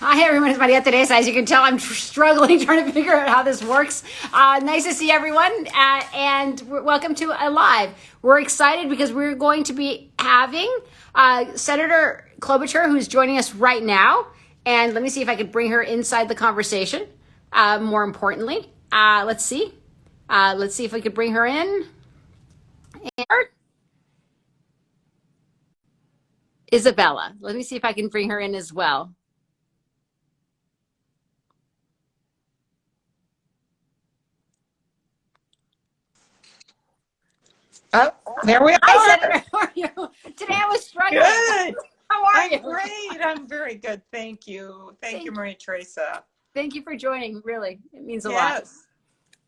Hi everyone, it's Maria Teresa. As you can tell, I'm struggling trying to figure out how this works. Nice to see everyone, and welcome to a live. We're excited because we're going to be having Senator Klobuchar, who's joining us right now. And let me see if I could bring her inside the conversation. More importantly, let's see. Let's see if we could bring her in. And Isabela. Let me see if I can bring her in as well. Oh, there we are. Hi, Senator. How are you? Today I was struggling. Good. How are you? I'm great. I'm very good. Thank you. Thank you, Maria Teresa. Thank you for joining. Really, it means a lot. Yes.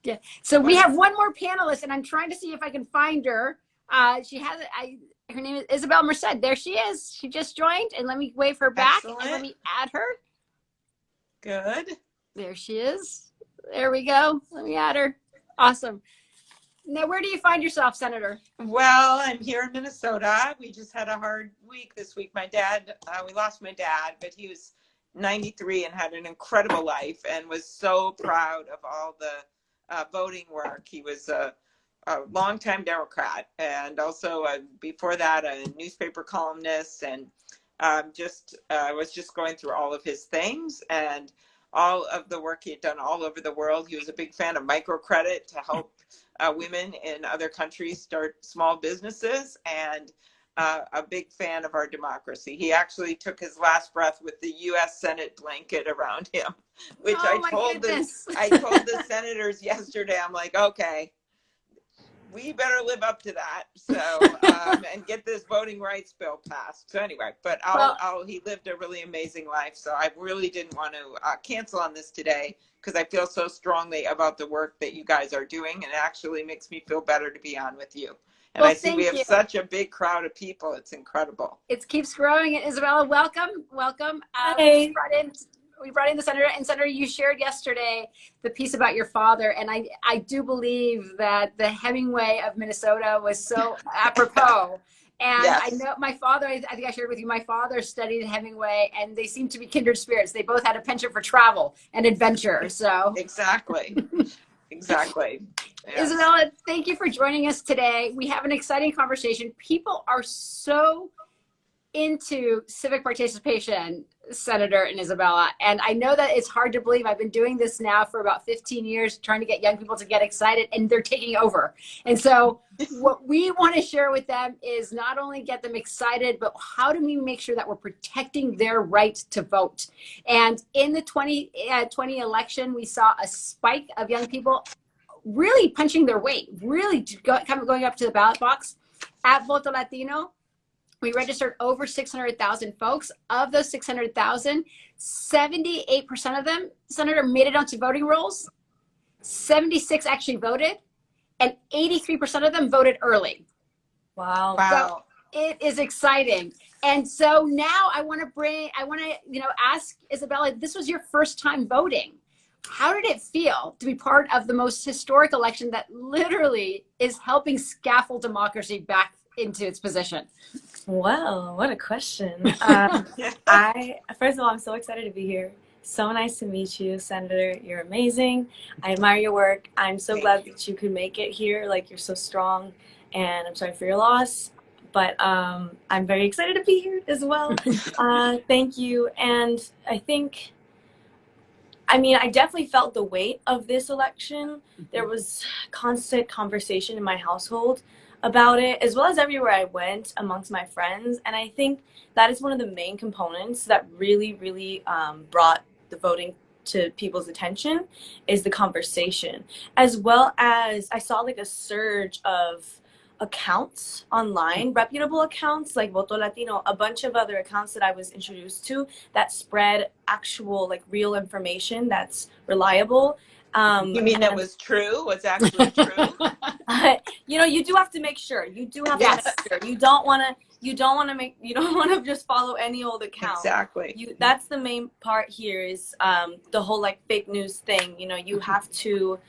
Yeah. So we have one more panelist, and I'm trying to see if I can find her. She has her name is Isabela Merced. There she is. She just joined, and let me wave her back. Excellent. And let me add her. Good. There she is. There we go. Let me add her. Awesome. Now, where do you find yourself, Senator? Well, I'm here in Minnesota. We just had a hard week this week. My dad, we lost my dad, but he was 93 and had an incredible life and was so proud of all the voting work. He was a longtime Democrat and also before that a newspaper columnist, and was just going through all of his things and all of the work he had done all over the world. He was a big fan of microcredit to help women in other countries start small businesses, and a big fan of our democracy. He actually took his last breath with the U.S. Senate blanket around him, which I told the senators yesterday. I'm like, okay, we better live up to that. So and get this voting rights bill passed. So anyway, but he lived a really amazing life. So I really didn't want to cancel on this today because I feel so strongly about the work that you guys are doing, and it actually makes me feel better to be on with you. And I see we have such a big crowd of people. It's incredible. It keeps growing. Isabela, welcome. Hey. We brought in the senator, and Senator, you shared yesterday the piece about your father, and I do believe that the Hemingway of Minnesota was so apropos. And yes. I know my father, I think I shared with you, my father studied Hemingway, and they seem to be kindred spirits. They both had a penchant for travel and adventure. So exactly. Exactly. Yes. Isabela, thank you for joining us today. We have an exciting conversation. People are so into civic participation, Senator and Isabela, and I know that it's hard to believe. I've been doing this now for about 15 years, trying to get young people to get excited, and they're taking over. And so what we want to share with them is not only get them excited, but how do we make sure that we're protecting their right to vote? And in the 2020 election, we saw a spike of young people really punching their weight, really going up to the ballot box. At votolatino, we registered over 600,000 folks. Of those 600,000, 78% of them, Senator, made it onto voting rolls. 76 actually voted, and 83% of them voted early. Wow. So it is exciting. And so now I want to ask Isabela, this was your first time voting. How did it feel to be part of the most historic election that literally is helping scaffold democracy back into its position? Well, what a question. First of all, I'm so excited to be here. So nice to meet you, Senator. You're amazing. I admire your work. I'm so glad that you could make it here. Like, you're so strong, and I'm sorry for your loss, but I'm very excited to be here as well. Thank you. And I definitely felt the weight of this election. There was constant conversation in my household about it, as well as everywhere I went amongst my friends. And I think that is one of the main components that really brought the voting to people's attention, is the conversation. As well as I saw like a surge of accounts online, reputable accounts like votolatino, a bunch of other accounts that I was introduced to that spread actual, like, real information that's reliable. You mean that was true? Was actually true? You do have to make sure. You do have to make sure. You don't want to just follow any old account. Exactly. That's the main part here, is the whole like fake news thing. You have to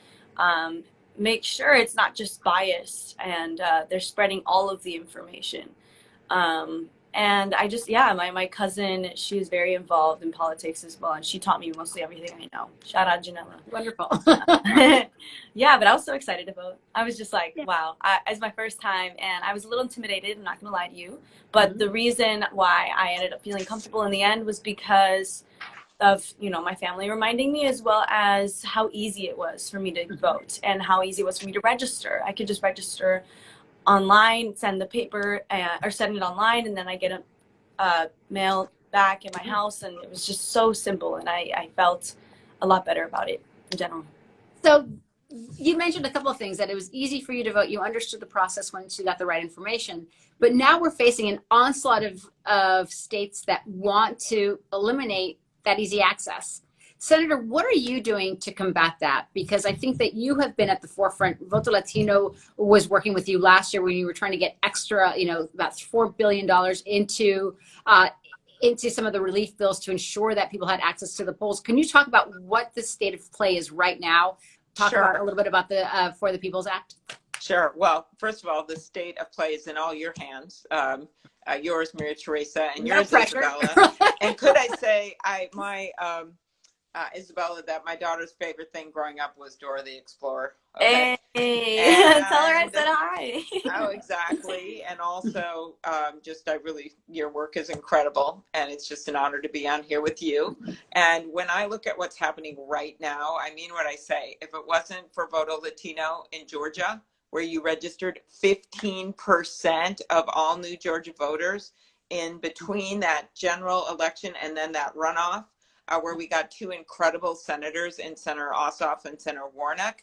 make sure it's not just biased, and they're spreading all of the information. And I just, yeah, my cousin, she was very involved in politics as well, and she taught me mostly everything I know. Shout out Janella. Wonderful. Yeah, but I was so excited to vote. I was just like, Yeah. wow, it's my first time, and I was a little intimidated, I'm not gonna lie to you. But the reason why I ended up feeling comfortable in the end was because of, you know, my family reminding me, as well as how easy it was for me to vote and how easy it was for me to register. I could just register online, send the paper, or send it online, and then I get a mail back in my house, and it was just so simple, and I felt a lot better about it in general. So you mentioned a couple of things, that it was easy for you to vote. You understood the process once you got the right information. But now we're facing an onslaught of states that want to eliminate that easy access. Senator, what are you doing to combat that? Because I think that you have been at the forefront. Votolatino was working with you last year when you were trying to get extra, about $4 billion into some of the relief bills to ensure that people had access to the polls. Can you talk about what the state of play is right now? Talk about a little bit about the For the People's Act. Sure. Well, first of all, the state of play is in all your hands. Yours, Maria Teresa, and yours, Isabela. And could I say, Isabela, that my daughter's favorite thing growing up was Dora the Explorer. Okay? Hey, tell her I said hi. Oh, exactly. And also, your work is incredible, and it's just an honor to be on here with you. And when I look at what's happening right now, I mean what I say. If it wasn't for votolatino in Georgia, where you registered 15% of all new Georgia voters in between that general election and then that runoff, where we got two incredible senators in Senator Ossoff and Senator Warnock.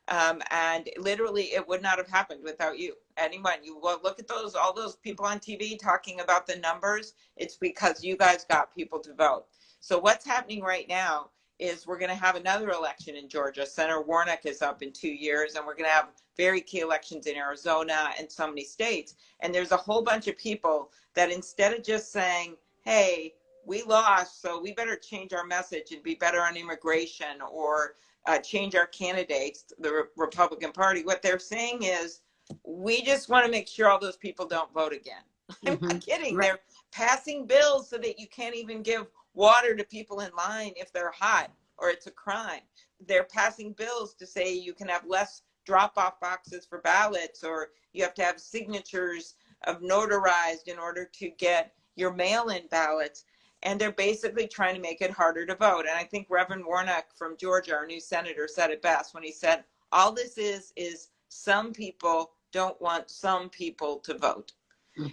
And literally it would not have happened without you. Anyone, you look at all those people on TV talking about the numbers, it's because you guys got people to vote. So what's happening right now is we're going to have another election in Georgia. Senator Warnock is up in 2 years, and we're going to have very key elections in Arizona and so many states. And there's a whole bunch of people that, instead of just saying, hey, we lost, so we better change our message and be better on immigration, or change our candidates, the Republican Party, what they're saying is, we just want to make sure all those people don't vote again. I'm not kidding. Right. They're passing bills so that you can't even give water to people in line if they're hot, or it's a crime. They're passing bills to say you can have less drop-off boxes for ballots, or you have to have signatures of notarized in order to get your mail-in ballots. And they're basically trying to make it harder to vote. And I think Reverend Warnock from Georgia, our new senator, said it best when he said, all this is some people don't want some people to vote.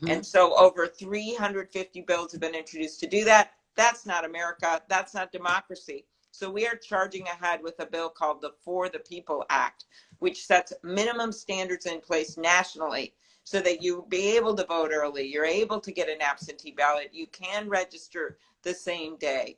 And so over 350 bills have been introduced to do that. That's not America. That's not democracy. So we are charging ahead with a bill called the For the People Act, which sets minimum standards in place nationally so that you be able to vote early. You're able to get an absentee ballot. You can register the same day.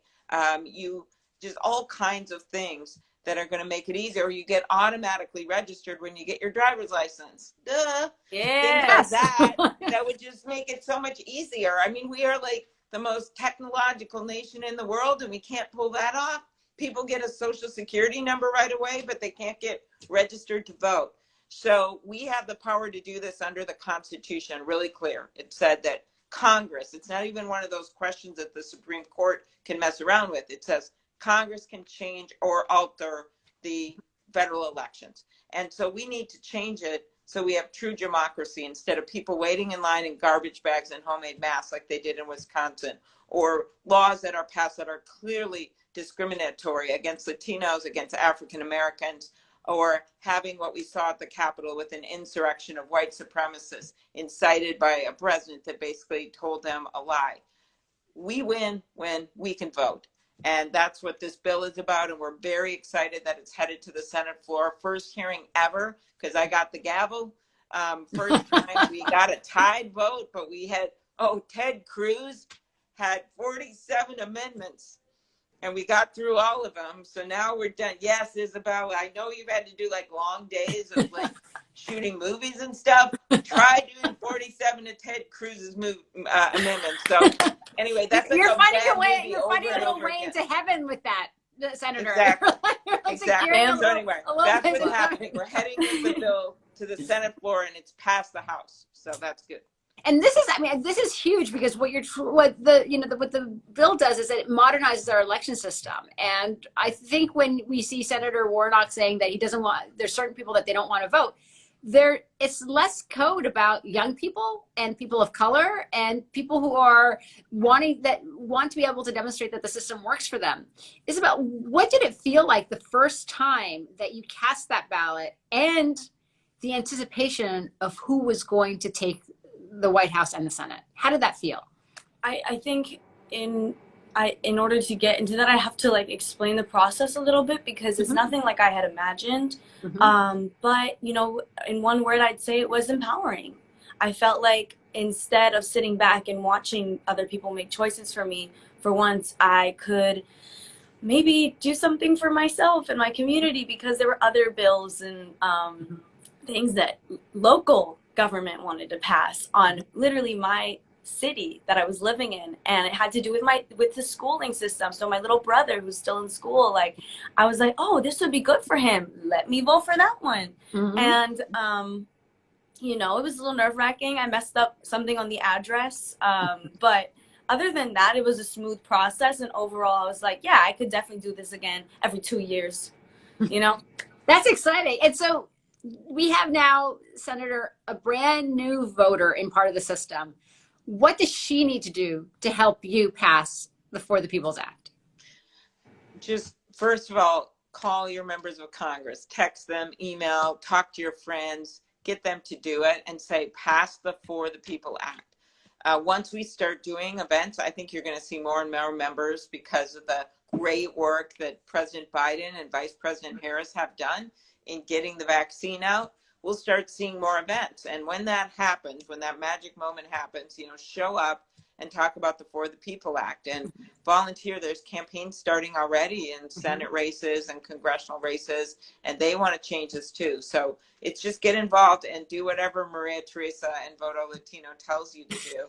Just all kinds of things that are going to make it easier. Or you get automatically registered when you get your driver's license. Duh. Yes. Things like that would just make it so much easier. I mean, we are like the most technological nation in the world, and we can't pull that off. People get a social security number right away, but they can't get registered to vote. So we have the power to do this under the Constitution, really clear. It said that Congress, it's not even one of those questions that the Supreme Court can mess around with. It says Congress can change or alter the federal elections. And so we need to change it so we have true democracy, instead of people waiting in line in garbage bags and homemade masks like they did in Wisconsin, or laws that are passed that are clearly discriminatory against Latinos, against African Americans, or having what we saw at the Capitol with an insurrection of white supremacists incited by a president that basically told them a lie. We win when we can vote. And that's what this bill is about. And we're very excited that it's headed to the Senate floor. First hearing ever, because I got the gavel. First time we got a tied vote, but we had, Ted Cruz had 47 amendments. And we got through all of them. So now we're done. Yes, Isabel, I know you've had to do like long days of like shooting movies and stuff. Try doing 47 of Ted Cruz's amendments. So anyway, that's like you're a finding bad your way. movie You're over finding and your over way again. into heaven with that, Senator. Exactly. Exactly. So anyway, that's what's happening. We're heading with the bill to the Senate floor, and it's passed the House. So that's good. And this is, I mean, this is huge because what the bill does is that it modernizes our election system. And I think when we see Senator Warnock saying that he doesn't want, there's certain people that they don't want to vote, it's less code about young people and people of color and people who are want to be able to demonstrate that the system works for them. Isabel, what did it feel like the first time that you cast that ballot and the anticipation of who was going to take the White House and the Senate? How did that feel? I think in order to get into that, I have to like explain the process a little bit because it's nothing like I had imagined. But you know, in one word, I'd say it was empowering. I felt like instead of sitting back and watching other people make choices for me, for once I could maybe do something for myself and my community, because there were other bills and things that local government wanted to pass on literally my city that I was living in, and it had to do with the schooling system. So my little brother who's still in school, like I was like, oh, this would be good for him, let me vote for that one. And you know, it was a little nerve-wracking. I messed up something on the address, but other than that, it was a smooth process, and overall I was like, yeah, I could definitely do this again every 2 years, you know. That's exciting. And so we have now, Senator, a brand new voter in part of the system. What does she need to do to help you pass the For the People's Act? Just first of all, call your members of Congress, text them, email, talk to your friends, get them to do it and say, pass the For the People Act. Once we start doing events, I think you're going to see more and more members because of the great work that President Biden and Vice President Harris have done in getting the vaccine out. We'll start seeing more events. And when that happens, when that magic moment happens, you know, show up and talk about the For the People Act and volunteer. There's campaigns starting already in Senate races and congressional races, and they want to change this too. So it's just get involved and do whatever Maria Teresa and votolatino tells you to do.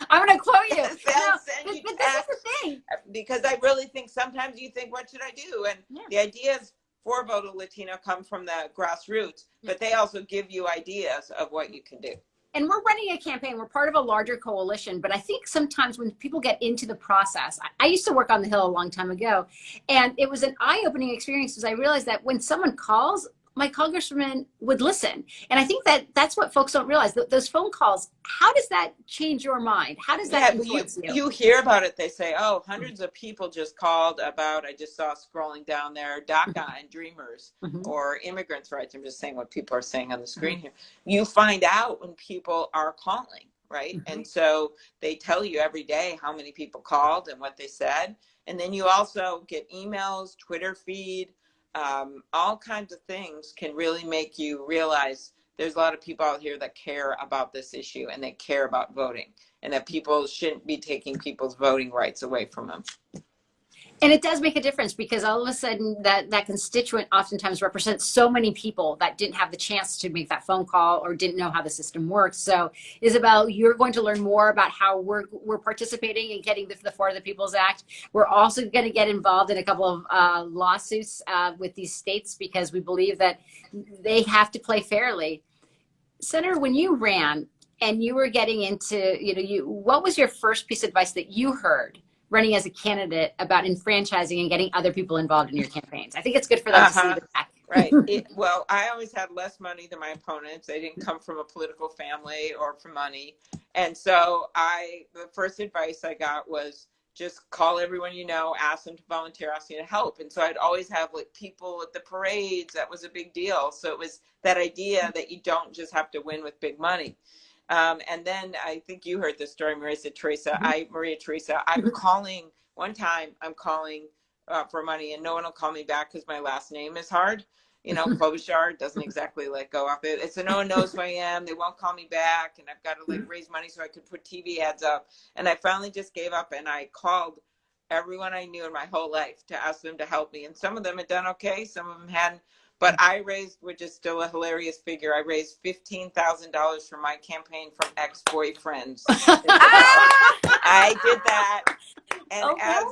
I'm going to quote you. Send you but this is the thing. Because I really think sometimes you think, what should I do? And the ideas for votolatino come from the grassroots, but they also give you ideas of what you can do. And we're running a campaign. We're part of a larger coalition, but I think sometimes when people get into the process, I used to work on the Hill a long time ago, and it was an eye-opening experience because I realized that when someone calls, my congressman would listen. And I think that that's what folks don't realize. Those phone calls, how does that change your mind? How does that influence you? You hear about it. They say, oh, hundreds of people just called about, I just saw scrolling down there, DACA and Dreamers or immigrants' rights. I'm just saying what people are saying on the screen here. You find out when people are calling, right? And so they tell you every day how many people called and what they said. And then you also get emails, Twitter feed, all kinds of things can really make you realize there's a lot of people out here that care about this issue and they care about voting, and that people shouldn't be taking people's voting rights away from them. And it does make a difference because all of a sudden that constituent oftentimes represents so many people that didn't have the chance to make that phone call or didn't know how the system works. So Isabel, you're going to learn more about how we're participating in getting the For the People's Act. We're also going to get involved in a couple of lawsuits with these states because we believe that they have to play fairly. Senator, when you ran and you were getting into, what was your first piece of advice that you heard running as a candidate about enfranchising and getting other people involved in your campaigns? I think it's good for them to see the back. Right. Well, I always had less money than my opponents. They didn't come from a political family or from money. And so the first advice I got was just call everyone you know, ask them to volunteer, ask you to help. And so I'd always have like people at the parades. That was a big deal. So it was that idea that you don't just have to win with big money. And then I think you heard the story, Maria Teresa. I'm calling one time. I'm calling for money, and no one will call me back because my last name is hard. Klobuchar doesn't exactly go off it. So no one knows who I am. They won't call me back, and I've got to raise money so I could put TV ads up. And I finally just gave up, and I called everyone I knew in my whole life to ask them to help me. And some of them had done okay, some of them hadn't. But I raised, which is still a hilarious figure, I raised $15,000 for my campaign from ex-boyfriends. I did that. And as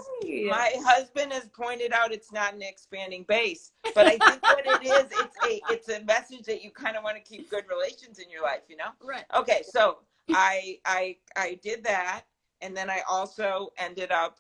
my husband has pointed out, it's not an expanding base. But I think what it is, it's a message that you kind of want to keep good relations in your life, Right. Okay, so I did that, and then I also ended up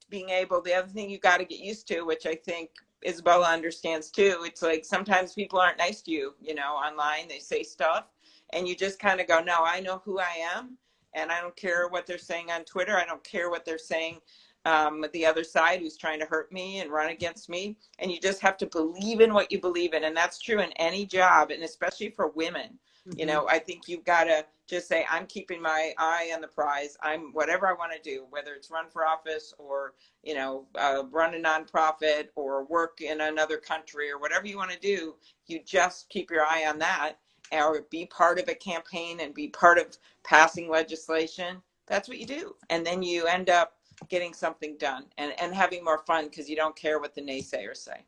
being able. The other thing you got to get used to, which I think Isabela understands too, it's like sometimes people aren't nice to you, you know, online. They say stuff, and you just kind of go, no, I know who I am, and I don't care what they're saying on Twitter. I don't care what they're saying. The other side who's trying to hurt me and run against me, and you just have to believe in what you believe in, and that's true in any job, and especially for women. You know, I think you've got to just say, I'm keeping my eye on the prize. I'm whatever I want to do, whether it's run for office or, you know, run a nonprofit or work in another country or whatever you want to do. You just keep your eye on that, or be part of a campaign and be part of passing legislation. That's what you do. And then you end up getting something done and having more fun because you don't care what the naysayers say.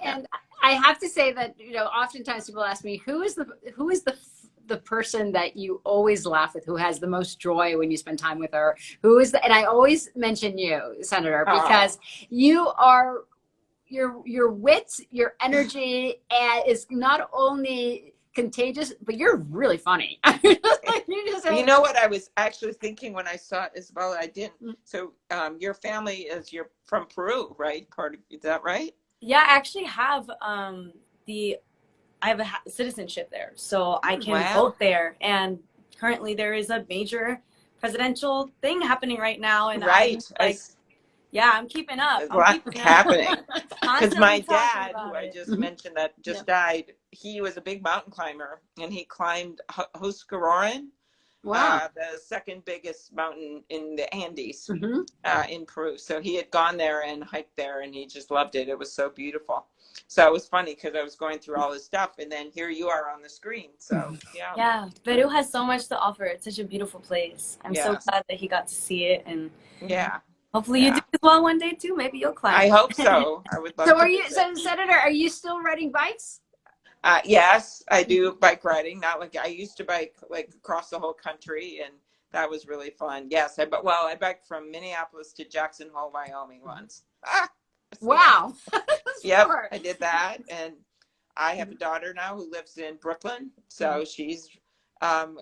And I have to say that, you know, oftentimes people ask me, who is the person that you always laugh with, who has the most joy when you spend time with her? And I always mention you, Senator, because you are, your wit, your energy, and is not only contagious, but you're really funny. You know what I was actually thinking when I saw Isabela? I didn't. So your family you're from Peru, right? Is that right? Yeah, I actually have I have a citizenship there, so I can vote there. And currently, there is a major presidential thing happening right now, and I'm keeping up. What's happening? Because my dad, who I just mentioned that just died, he was a big mountain climber, and he climbed Huscarorren. Wow. The second biggest mountain in the Andes in Peru. So he had gone there and hiked there, and he just loved it. It was so beautiful. So it was funny because I was going through all this stuff, and then here you are on the screen. So yeah. Yeah, Peru has so much to offer. It's such a beautiful place. I'm so glad that he got to see it, and hopefully you do as well one day too. Maybe you'll climb. I hope so. I would love to. So Senator, are you still riding bikes? Yes, I do bike riding. Not like I used to bike like across the whole country, and that was really fun. Yes, I biked from Minneapolis to Jackson Hole, Wyoming once. Wow. Yep, I did that, and I have a daughter now who lives in Brooklyn, so she's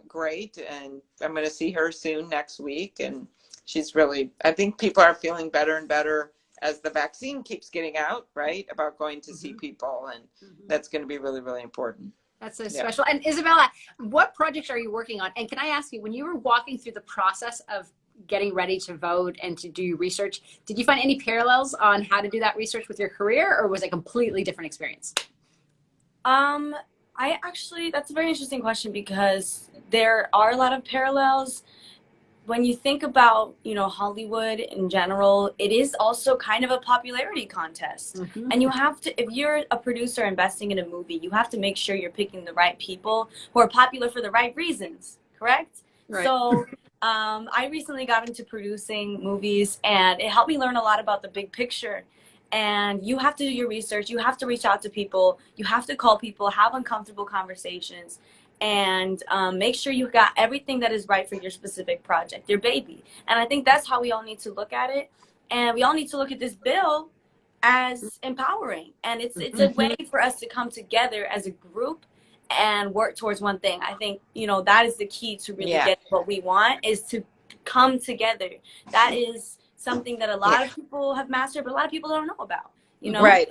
great, and I'm going to see her soon next week, and she's really. I think people are feeling better and better as the vaccine keeps getting out, right, about going to see people, and that's going to be really, really important. That's so special. And Isabela, what projects are you working on? And can I ask you, when you were walking through the process of getting ready to vote and to do research, did you find any parallels on how to do that research with your career, or was it a completely different experience? That's a very interesting question, because there are a lot of parallels. When you think about, you know, Hollywood in general, it is also kind of a popularity contest. And you have to, if you're a producer investing in a movie, you have to make sure you're picking the right people who are popular for the right reasons, correct? Right. So I recently got into producing movies, and it helped me learn a lot about the big picture. And you have to do your research. You have to reach out to people. You have to call people, have uncomfortable conversations, and make sure you got everything that is right for your specific project, your baby. And I think that's how we all need to look at it. And we all need to look at this bill as empowering. And it's a way for us to come together as a group and work towards one thing. I think, you know, that is the key to really get what we want, is to come together. That is something that a lot of people have mastered, but a lot of people don't know about, you know? Right.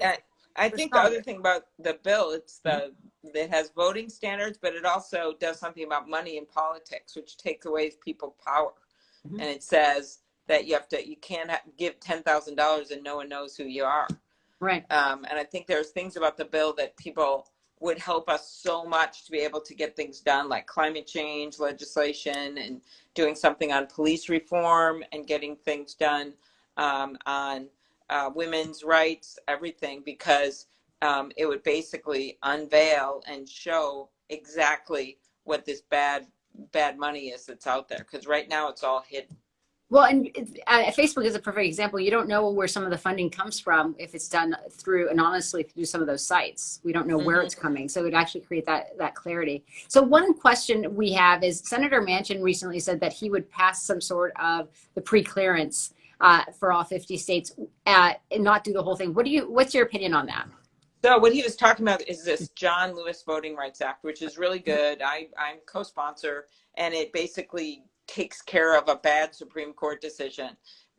I think the other thing about the bill, it has voting standards, but it also does something about money in politics, which takes away people's power. And it says that you can't give $10,000 and no one knows who you are. Right. And I think there's things about the bill that people would help us so much to be able to get things done, like climate change legislation, and doing something on police reform, and getting things done on women's rights, everything, because it would basically unveil and show exactly what this bad money is that's out there. Because right now it's all hidden. Well, and Facebook is a perfect example. You don't know where some of the funding comes from if it's done anonymously through some of those sites. We don't know where it's coming. So it would actually create that clarity. So one question we have is, Senator Manchin recently said that he would pass some sort of the preclearance for all 50 states and not do the whole thing. What's your opinion on that? So what he was talking about is this John Lewis Voting Rights Act, which is really good. I'm co-sponsor, and it basically takes care of a bad Supreme Court decision.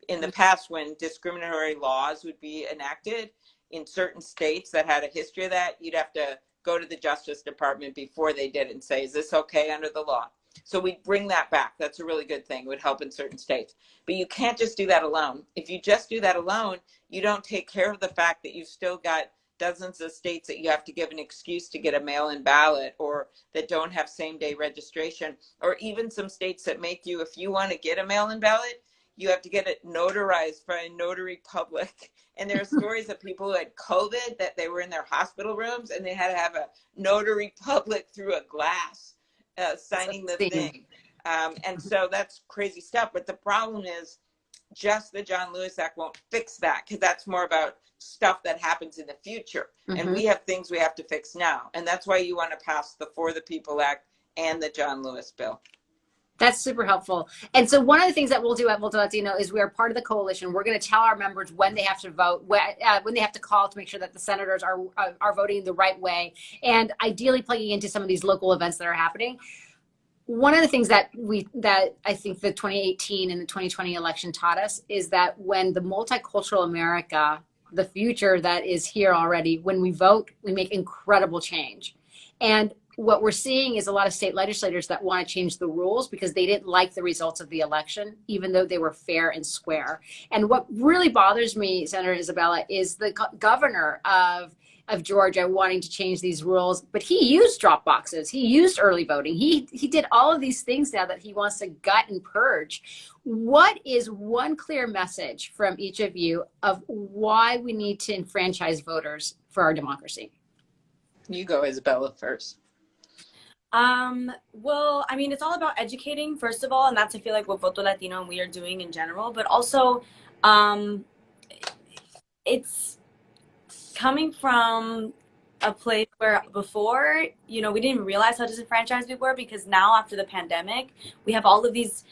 In the past, when discriminatory laws would be enacted in certain states that had a history of that, you'd have to go to the Justice Department before they did and say, is this okay under the law? So we bring that back. That's a really good thing. It would help in certain states. But you can't just do that alone. If you just do that alone, you don't take care of the fact that you've still got dozens of states that you have to give an excuse to get a mail-in ballot, or that don't have same-day registration, or even some states that make you, if you want to get a mail-in ballot, you have to get it notarized by a notary public. And there are stories of people who had COVID, that they were in their hospital rooms and they had to have a notary public through a glass signing the thing. And so that's crazy stuff. But the problem is, just the John Lewis Act won't fix that, because that's more about stuff that happens in the future. And we have things we have to fix now. And that's why you want to pass the For the People Act and the John Lewis bill. That's super helpful. And so one of the things that we'll do at Votolatino is we are part of the coalition. We're going to tell our members when they have to vote, when they have to call to make sure that the senators are voting the right way, and ideally plugging into some of these local events that are happening. One of the things that I think the 2018 and the 2020 election taught us is that when the multicultural America, the future that is here already, when we vote, we make incredible change. And what we're seeing is a lot of state legislators that want to change the rules because they didn't like the results of the election, even though they were fair and square. And what really bothers me, Senator Isabela, is the governor of Georgia wanting to change these rules, but he used drop boxes. He used early voting. He did all of these things now that he wants to gut and purge. What is one clear message from each of you of why we need to enfranchise voters for our democracy? You go, Isabela, first. Well, I mean, it's all about educating, first of all, and that's, I feel like, what Votolatino and we are doing in general, but also, it's coming from a place where before, we didn't even realize how disenfranchised we were, because now after the pandemic, we have all this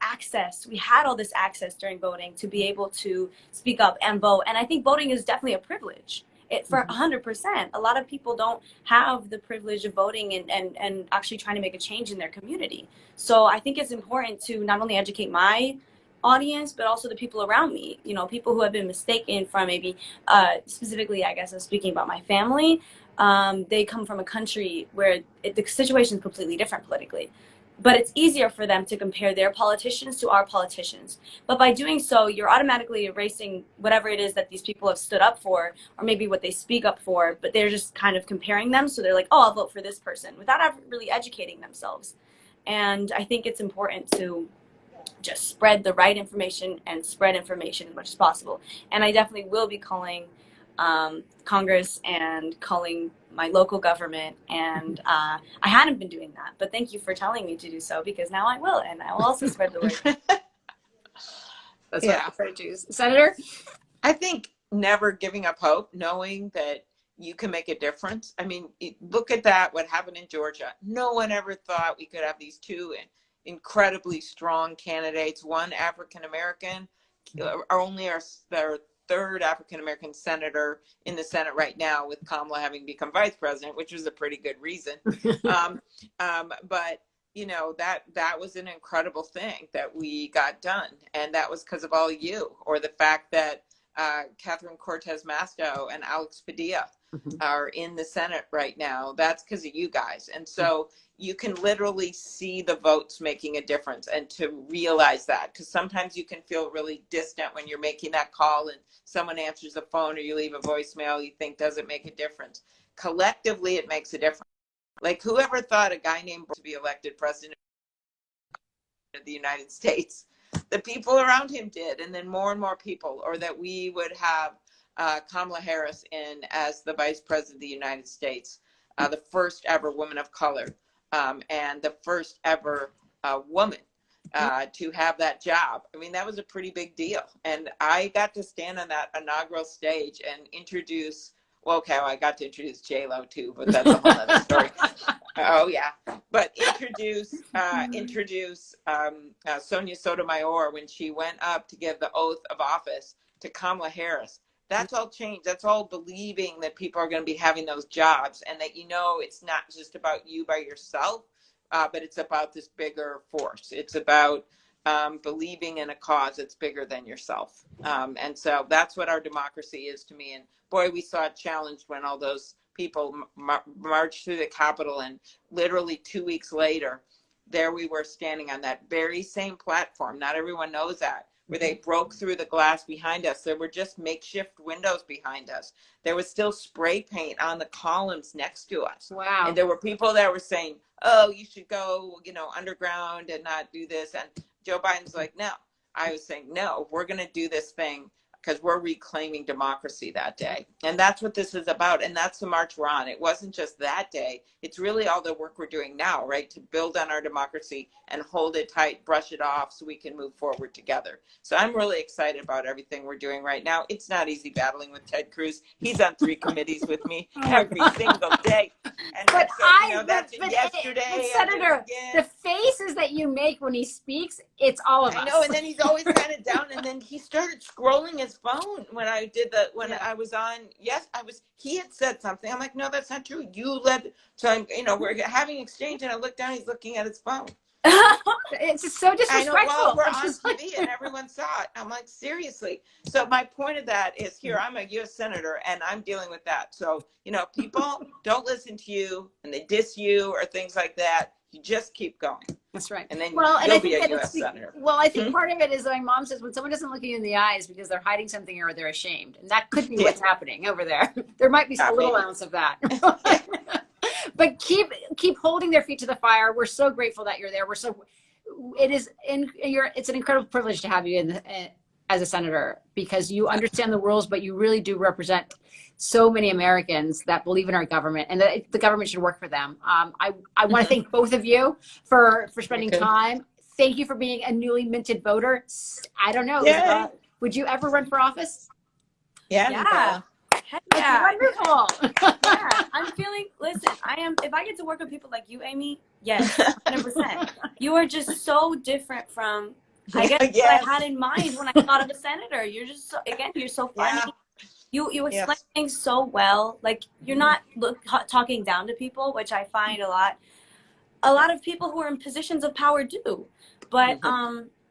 access. We had all this access during voting to be able to speak up and vote. And I think voting is definitely a privilege. For 100%. A lot of people don't have the privilege of voting and actually trying to make a change in their community. So I think it's important to not only educate my audience, but also the people around me, people who have been mistaken from maybe, specifically, I guess I'm speaking about my family. They come from a country where the situation is completely different politically. But it's easier for them to compare their politicians to our politicians. But by doing so, you're automatically erasing whatever it is that these people have stood up for, or maybe what they speak up for, but they're just kind of comparing them. So they're like, oh, I'll vote for this person, without ever really educating themselves. And I think it's important to just spread the right information and spread information as much as possible. And I definitely will be calling Congress and calling my local government, and I hadn't been doing that, but thank you for telling me to do so, because now I will, and I will also spread the word. That's what I'm trying to do. Senator? I think never giving up hope, knowing that you can make a difference. I mean, look at that, what happened in Georgia. No one ever thought we could have these two incredibly strong candidates, one African-American, only their third African-American senator in the Senate right now, with Kamala having become vice president, which was a pretty good reason. But that was an incredible thing that we got done. And that was because of all you, or the fact that Catherine Cortez Masto and Alex Padilla are in the Senate right now. That's because of you guys. And so you can literally see the votes making a difference, and to realize that, because sometimes you can feel really distant when you're making that call and someone answers the phone or you leave a voicemail you think doesn't make a difference. Collectively, it makes a difference. Like, whoever thought a guy named to be elected president of the United States? The people around him did, and then more and more people, or that we would have Kamala Harris in as the vice president of the United States, the first ever woman of color, and the first ever woman to have that job. I mean, that was a pretty big deal. And I got to stand on that inaugural stage and introduce, I got to introduce J-Lo too, but that's a whole other story. Oh yeah. But introduce Sonia Sotomayor when she went up to give the oath of office to Kamala Harris. That's all change. That's all believing that people are going to be having those jobs, and that, it's not just about you by yourself, but it's about this bigger force. It's about believing in a cause that's bigger than yourself. And so that's what our democracy is to me. And boy, we saw it challenged when all those people marched through the Capitol, and literally 2 weeks later, there we were standing on that very same platform. Not everyone knows that, where they broke through the glass behind us. There were just makeshift windows behind us. There was still spray paint on the columns next to us. Wow. And there were people that were saying, oh, you should go, underground and not do this. And Joe Biden's like, no. I was saying, no, we're going to do this thing because we're reclaiming democracy that day. And that's what this is about. And that's the march we're on. It wasn't just that day. It's really all the work we're doing now, right? To build on our democracy and hold it tight, brush it off so we can move forward together. So I'm really excited about everything we're doing right now. It's not easy battling with Ted Cruz. He's on 3 committees with me every single day. And But that's yesterday. Senator, the faces that you make when he speaks, it's all of us. I know, and then he's always kind of down, and then he started scrolling his phone when I did I was on. Yes, he had said something. I'm like, no, that's not true. You led. So I'm, we're having exchange, and I look down, he's looking at his phone. It's just so disrespectful. I know, well, we're on TV and everyone saw it. I'm like, seriously. So my point of that is, here, I'm a U.S. Senator and I'm dealing with that. So, people don't listen to you and they diss you or things like that. You just keep going. That's right. And then you'll be a U.S. Senator. Well, I think part of it is that my mom says when someone doesn't look you in the eyes because they're hiding something or they're ashamed. And that could be what's happening over there. There might be a little ounce of that. But keep holding their feet to the fire. We're so grateful that you're there. It's an incredible privilege to have you as a senator, because you understand the rules, but you really do represent so many Americans that believe in our government and that the government should work for them. I want to thank both of you for spending time. Thank you for being a newly minted voter. I don't know. Would you ever run for office? Yeah. Heck yeah. Wonderful. Yeah, I'm feeling, listen, if I get to work with people like you, Amy, yes, 100%. You are just so different from, I guess, what I had in mind when I thought of a senator. You're just, you're so funny. You explain things so well. Like, you're not talking down to people, which I find a lot of people who are in positions of power do. But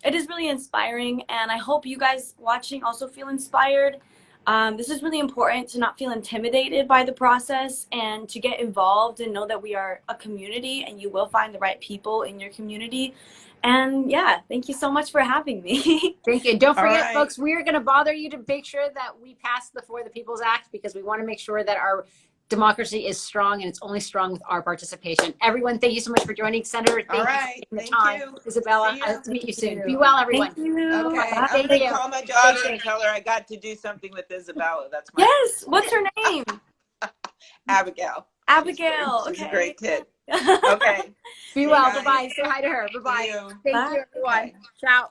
it is really inspiring, and I hope you guys watching also feel inspired. This is really important to not feel intimidated by the process and to get involved and know that we are a community and you will find the right people in your community. And thank you so much for having me. Thank you. Don't forget, folks, we are going to bother you to make sure that we pass the For the People's Act, because we want to make sure that our democracy is strong, and it's only strong with our participation. Everyone, thank you so much for joining. Senator, thank you for taking the time. Isabela, I'll meet you soon. Be well, everyone. Thank you. Okay, I'm going to call my daughter and tell her I got to do something with Isabela. That's my Yes, what's her name? Abigail. Abigail. She's a great kid. Okay. Be well. Bye-bye. Say hi to her. Bye-bye. Thank you, everyone. Ciao.